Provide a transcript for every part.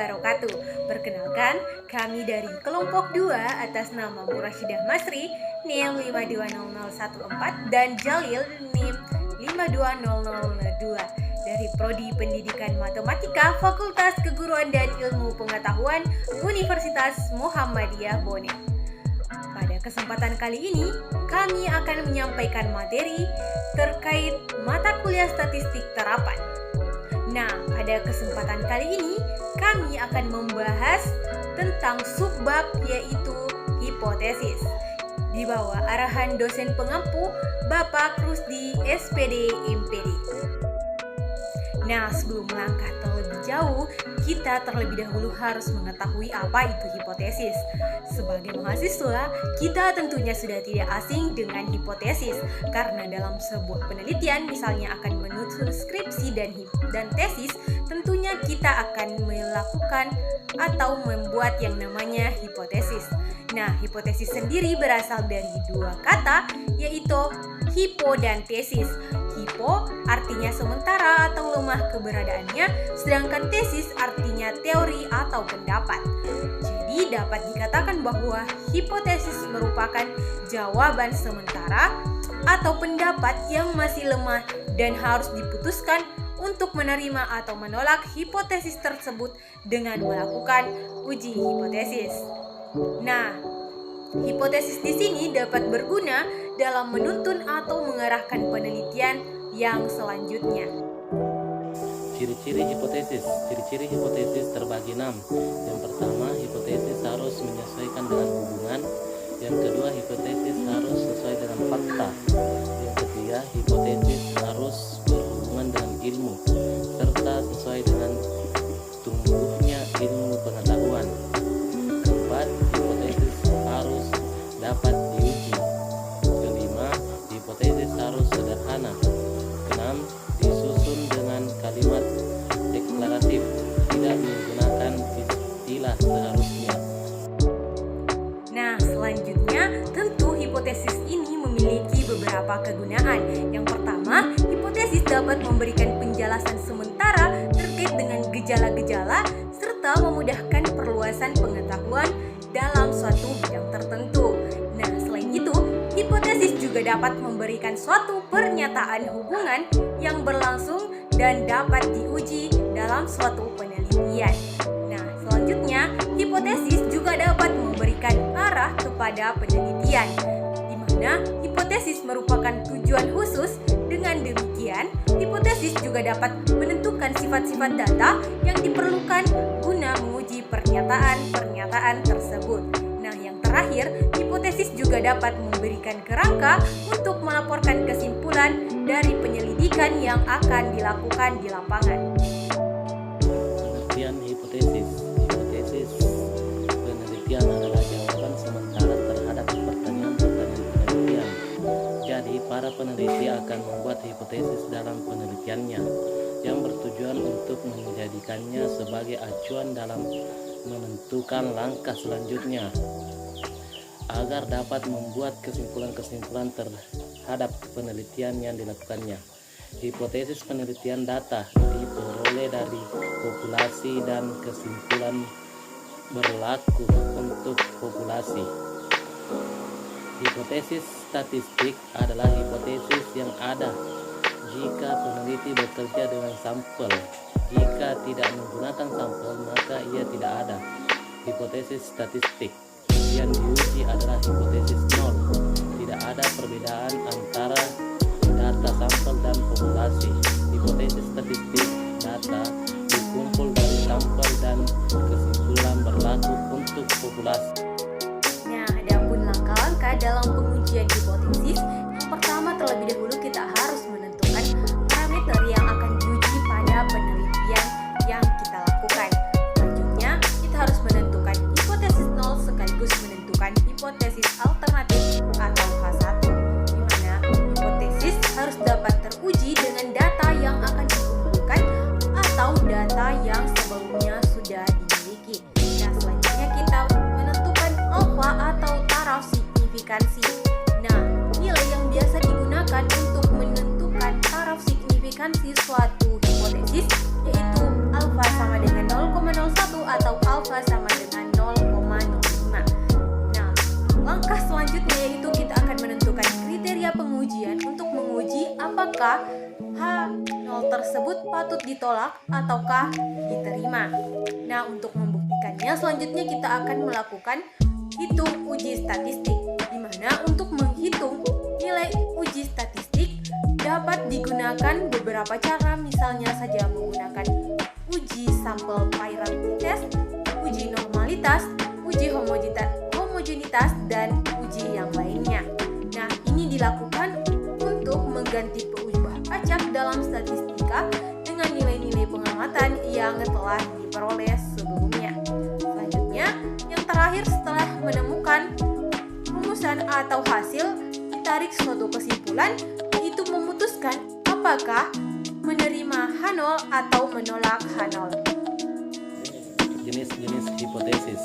wabarakatuh. Perkenalkan, kami dari kelompok 2 atas nama Murasyidah Masri NIM 520014 dan Jalil NIM 520002 dari Prodi Pendidikan Matematika Fakultas Keguruan dan Ilmu Pengetahuan Universitas Muhammadiyah Bone. Pada kesempatan kali ini, kami akan menyampaikan materi terkait mata kuliah statistik terapan. Nah, pada kesempatan kali ini, kami akan membahas tentang subbab yaitu hipotesis. Di bawah arahan dosen pengampu Bapak Rusdi SPD MPD. Nah, sebelum melangkah terlebih jauh, kita terlebih dahulu harus mengetahui apa itu hipotesis. Sebagai mahasiswa, kita tentunya sudah tidak asing dengan hipotesis, karena dalam sebuah penelitian, misalnya akan menyusun skripsi dan tesis, tentunya kita akan melakukan atau membuat yang namanya hipotesis. Nah, hipotesis sendiri berasal dari dua kata, yaitu hipo dan tesis. Hipo artinya sementara atau lemah keberadaannya, sedangkan tesis artinya teori atau pendapat. Jadi dapat dikatakan bahwa hipotesis merupakan jawaban sementara atau pendapat yang masih lemah dan harus diputuskan untuk menerima atau menolak hipotesis tersebut dengan melakukan uji hipotesis. Nah, hipotesis di sini dapat berguna dalam menuntun atau mengarahkan penelitian yang selanjutnya. Ciri-ciri hipotesis. Ciri-ciri hipotesis terbagi 6. Yang pertama, hipotesis harus menyesuaikan dengan hubungan. Yang kedua, hipotesis harus sesuai dengan fakta. Yang ketiga, hipotesis harus berhubungan dengan ilmu serta sesuai dengan tumbuhnya ilmu pengetahuan. Keempat, hipotesis harus dapat diuji. Kelima, hipotesis harus sederhana. Keenam, disusun dengan kalimat deklaratif, tidak menggunakan istilah seharusnya. Nah, selanjutnya tentu hipotesis ini memiliki beberapa kegunaan. Yang pertama, hipotesis dapat memberikan penjelasan sementara terkait dengan gejala-gejala serta memudahkan perluasan pengetahuan dalam suatu bidang tertentu. Nah, selain itu, hipotesis juga dapat memberikan suatu pernyataan hubungan yang berlangsung dan dapat diuji dalam suatu penelitian. Nah, selanjutnya, hipotesis juga dapat memberikan arah kepada penelitian, di mana hipotesis merupakan tujuan khusus. Dengan demikian, hipotesis juga dapat menentukan sifat-sifat data yang diperlukan guna menguji pernyataan-pernyataan tersebut. Nah, yang terakhir, hipotesis juga dapat memberikan kerangka untuk melaporkan kesimpulan dari penyelidikan yang akan dilakukan di lapangan. Pengertian hipotesis. Hipotesis penelitian adalah jawaban sementara terhadap pertanyaan-pertanyaan penelitian. Jadi, para peneliti akan membuat hipotesis dalam penelitiannya yang bertujuan untuk menjadikannya sebagai acuan dalam menentukan langkah selanjutnya agar dapat membuat kesimpulan-kesimpulan terhadap penelitian yang dilakukannya. Hipotesis penelitian data diperoleh dari populasi dan kesimpulan berlaku untuk populasi. Hipotesis statistik adalah hipotesis yang ada jika peneliti bekerja dengan sampel. Jika tidak menggunakan sampel, maka ia tidak ada. Hipotesis statistik yang diuji adalah hipotesis nol. Tidak ada perbedaan antara data sampel dan populasi. Hipotesis statistik data dikumpul dari sampel dan kesimpulan berlaku untuk populasi. Nah, adapun langkah-langkah dalam pengujian hipotesis, yang pertama terlebih dahulu kita harus menentukan parameter yang akan diuji pada penelitian yang kita lakukan. Selanjutnya, kita harus menentukan hipotesis nol sekaligus menentukan hipotesis alternatif atau H1, di mana hipotesis harus dapat teruji dengan data yang akan dikumpulkan atau data yang sebelumnya sudah H sama dengan 0,05. Nah, langkah selanjutnya yaitu kita akan menentukan kriteria pengujian untuk menguji apakah H0 tersebut patut ditolak ataukah diterima. Nah, untuk membuktikannya selanjutnya kita akan melakukan hitung uji statistik, di mana untuk menghitung nilai uji statistik dapat digunakan beberapa cara, misalnya saja menggunakan uji sampel priority test, uji normalitas, uji homogenitas, dan uji yang lainnya. Nah, ini dilakukan untuk mengganti perubahan acak dalam statistika dengan nilai-nilai pengamatan yang telah diperoleh sebelumnya. Selanjutnya, yang terakhir setelah menemukan rumusan atau hasil, ditarik suatu kesimpulan, yaitu memutuskan apakah menerima H0 atau menolak H0. Jenis-jenis hipotesis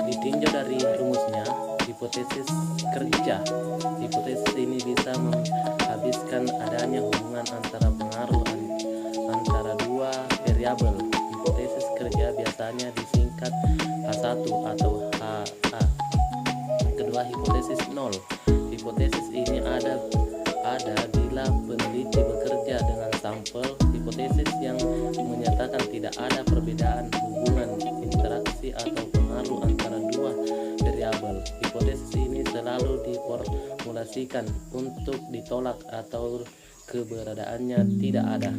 ditinjau dari rumusnya. Hipotesis kerja. Hipotesis ini bisa menghabiskan adanya hubungan antara pengaruh antara dua variabel. Hipotesis kerja biasanya disingkat H1 atau HA. Kedua, hipotesis nol. Hipotesis ini ada bila peneliti bekerja dengan sampel hipotesis yang menyatakan tidak ada perbedaan hubungan interaksi atau pengaruh antara dua variabel. Hipotesis ini selalu diformulasikan untuk ditolak atau keberadaannya tidak ada.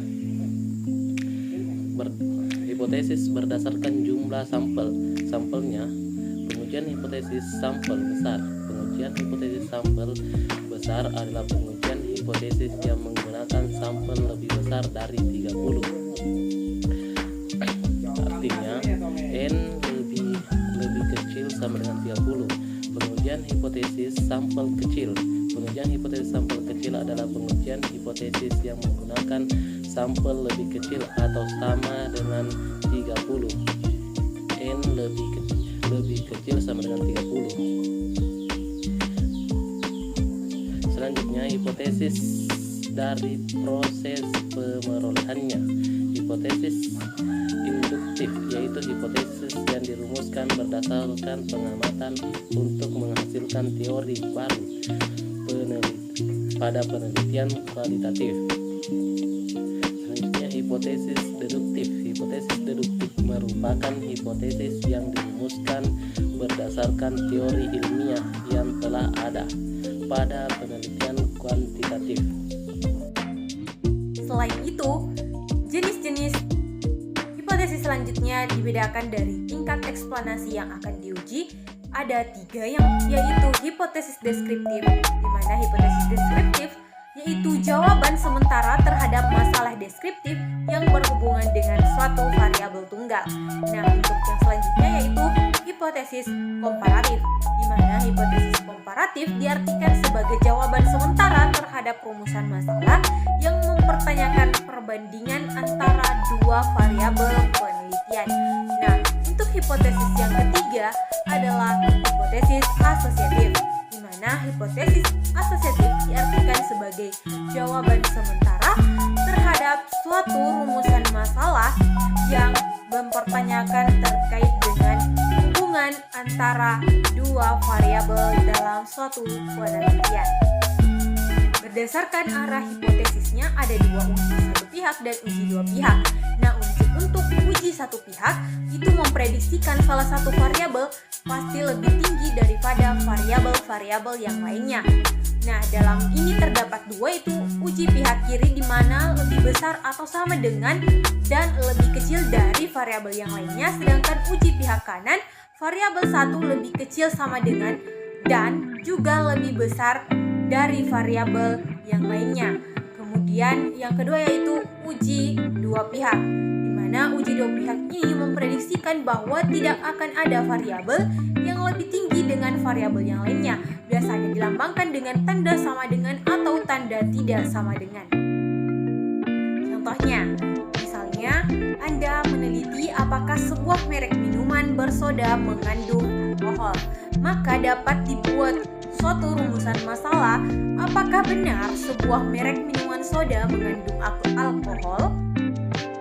Hipotesis berdasarkan jumlah sampelnya. Pengujian hipotesis sampel besar. Pengujian hipotesis sampel besar adalah pengujian hipotesis yang menggunakan sampel lebih besar dari 30. Artinya N lebih kecil sama dengan 30. Pengujian hipotesis sampel kecil. Pengujian hipotesis sampel kecil adalah pengujian hipotesis yang menggunakan sampel lebih kecil atau sama dengan 30. N lebih kecil sama dengan 30. Selanjutnya, hipotesis dari proses pemerolehannya. Hipotesis induktif, yaitu hipotesis yang dirumuskan berdasarkan pengamatan untuk menghasilkan teori baru pada penelitian kualitatif. Selanjutnya, hipotesis deduktif. Hipotesis deduktif merupakan hipotesis yang dirumuskan berdasarkan teori ilmiah yang telah ada pada penelitian kuantitatif. Selain itu, jenis-jenis hipotesis selanjutnya dibedakan dari tingkat eksplanasi yang akan diuji. Ada 3 yaitu hipotesis deskriptif, di mana hipotesis deskriptif yaitu jawaban sementara terhadap masalah deskriptif yang berhubungan dengan suatu variabel tunggal. Nah, untuk yang selanjutnya yaitu hipotesis komparatif, di mana hipotesis komparatif diartikan sebagai jawaban sementara terhadap rumusan masalah yang mempertanyakan perbandingan antara dua variabel penelitian. Nah, untuk hipotesis yang ketiga adalah hipotesis asosiatif, di mana hipotesis asosiatif diartikan sebagai jawaban sementara terhadap suatu rumusan masalah yang mempertanyakan terkait dengan hubungan antara dua variabel dalam suatu penelitian. Berdasarkan arah hipotesisnya ada 2 uji satu pihak dan uji dua pihak. Nah, untuk uji satu pihak itu memprediksikan salah satu variabel pasti lebih tinggi daripada variabel-variabel yang lainnya. Nah, dalam ini terdapat 2, itu uji pihak kiri di mana lebih besar atau sama dengan dan lebih kecil dari variabel yang lainnya, sedangkan uji pihak kanan variabel 1 lebih kecil sama dengan dan juga lebih besar dari variabel yang lainnya. Kemudian yang kedua yaitu uji dua pihak, di mana uji dua pihak ini memprediksikan bahwa tidak akan ada variabel yang lebih tinggi dengan variabel yang lainnya. Biasanya dilambangkan dengan tanda sama dengan atau tanda tidak sama dengan. Contohnya, misalnya Anda meneliti apakah sebuah merek minuman bersoda mengandung alkohol, maka dapat dibuat suatu rumusan masalah apakah benar sebuah merek minuman soda mengandung alkohol.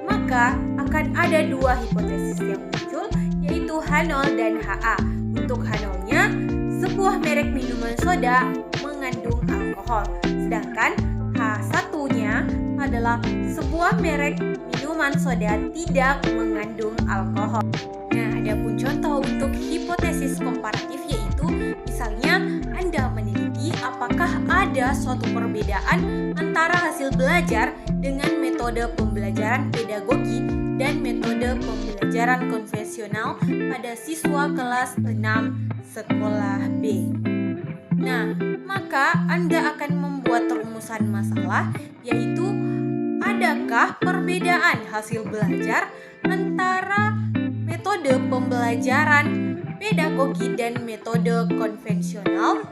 Maka maka akan ada dua hipotesis yang muncul, yaitu H0 dan HA. Untuk H0-nya, sebuah merek minuman soda mengandung alkohol, sedangkan H1-nya adalah sebuah merek minuman soda tidak mengandung alkohol. Nah, ada pun contoh untuk hipotesis komparatif, yaitu misalnya Anda meneliti apakah ada suatu perbedaan antara hasil belajar dengan metode pembelajaran pedagogi dan metode pembelajaran konvensional pada siswa kelas 6 sekolah B. Nah, maka Anda akan membuat rumusan masalah, yaitu adakah perbedaan hasil belajar antara metode pembelajaran pedagogi dan metode konvensional?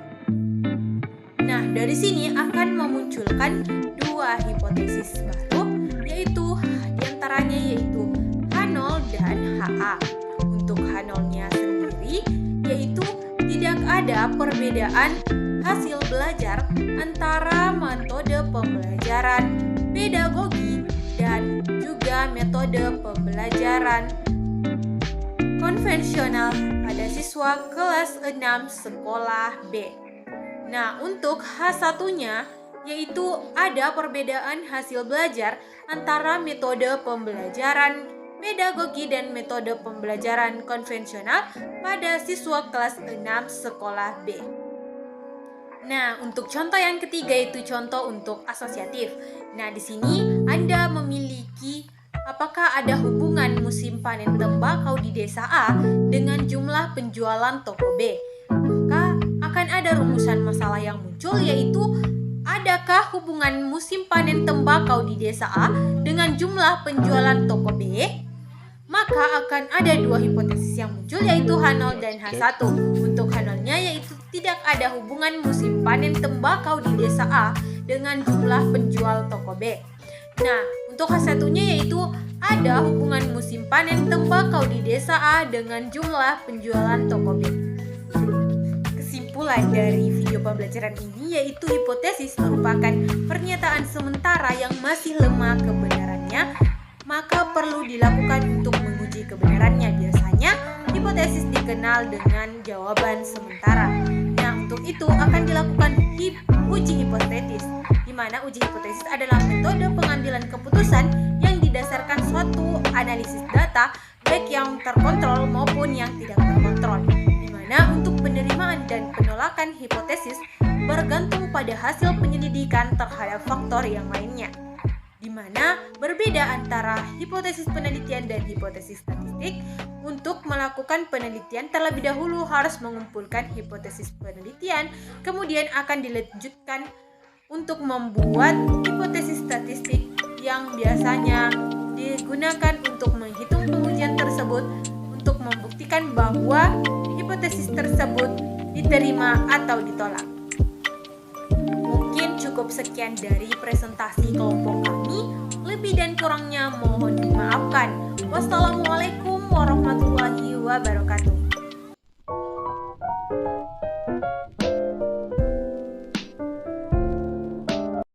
Nah, dari sini akan memunculkan dua hipotesis baru, yaitu diantaranya yaitu H0 dan HA. Untuk H0-nya sendiri, yaitu tidak ada perbedaan hasil belajar antara metode pembelajaran pedagogi dan juga metode pembelajaran konvensional pada siswa kelas 6 sekolah B. Nah, untuk H1-nya yaitu ada perbedaan hasil belajar antara metode pembelajaran pedagogi dan metode pembelajaran konvensional pada siswa kelas 6 sekolah B. Nah, untuk contoh yang ketiga itu contoh untuk asosiatif. Nah, di sini Anda memiliki apakah ada hubungan musim panen tembakau di desa A dengan jumlah penjualan toko B. Maka akan ada rumusan masalah yang muncul, yaitu adakah hubungan musim panen tembakau di desa A dengan jumlah penjualan toko B? Maka akan ada dua hipotesis yang muncul, yaitu H0 dan H1. Untuk H0-nya yaitu tidak ada hubungan musim panen tembakau di desa A dengan jumlah penjual toko B. Nah, untuk H1-nya yaitu ada hubungan musim panen tembakau di desa A dengan jumlah penjualan toko B. Kesimpulan dari video pembelajaran ini yaitu hipotesis merupakan pernyataan sementara yang masih lemah kebenarannya, maka perlu dilakukan untuk menguji kebenarannya. Biasanya hipotesis dikenal dengan jawaban sementara. Nah, untuk itu akan dilakukan uji hipotesis, di mana uji hipotesis adalah metode pengambilan keputusan yang didasarkan suatu analisis data, baik yang terkontrol maupun yang tidak terkontrol, di mana untuk penerimaan dan penolakan hipotesis bergantung pada hasil penyelidikan terhadap faktor yang lainnya, di mana berbeda antara hipotesis penelitian dan hipotesis statistik. Untuk melakukan penelitian terlebih dahulu harus mengumpulkan hipotesis penelitian, kemudian akan dilanjutkan untuk membuat hipotesis statistik yang biasanya digunakan untuk menghitung pengujian tersebut untuk membuktikan bahwa hipotesis tersebut diterima atau ditolak. Mungkin cukup sekian dari presentasi kelompok kami. Lebih dan kurangnya mohon dimaafkan.